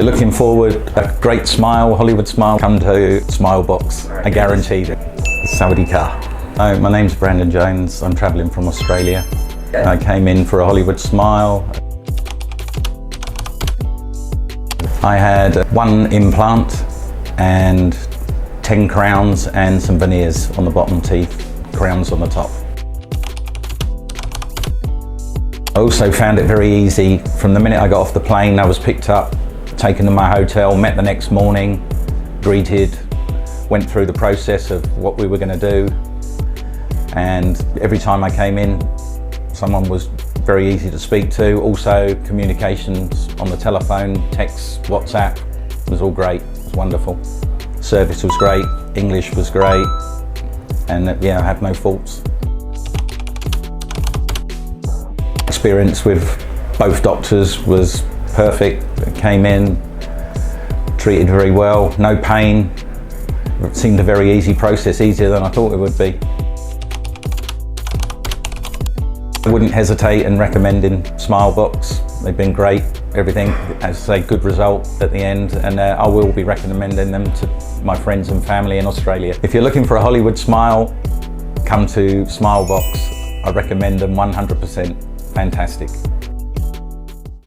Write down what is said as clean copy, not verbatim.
You're looking forward, a great smile, Hollywood smile, come to Smile Box. I guarantee it. Sawadee ka. Hi, my name's Brandon Jones. I'm travelling from Australia. I came in for a Hollywood smile. I had 1 implant and 10 crowns and some veneers on the bottom teeth, crowns on the top. I also found it very easy. From the minute I got off the plane, I was picked up, taken to my hotel, met the next morning, greeted, went through the process of what we were going to do. And every time I came in, someone was very easy to speak to. Also, communications on the telephone, text, WhatsApp, was all great. It was wonderful. Service was great, English was great, and yeah, I had no faults. Experience with both doctors was perfect. I came in, treated very well, no pain. It seemed a very easy process, easier than I thought it would be. I wouldn't hesitate in recommending Smile Box. They've been great, everything, as I say, good result at the end, and I will be recommending them to my friends and family in Australia. If you're looking for a Hollywood smile, come to Smile Box. I recommend them 100%. Fantastic.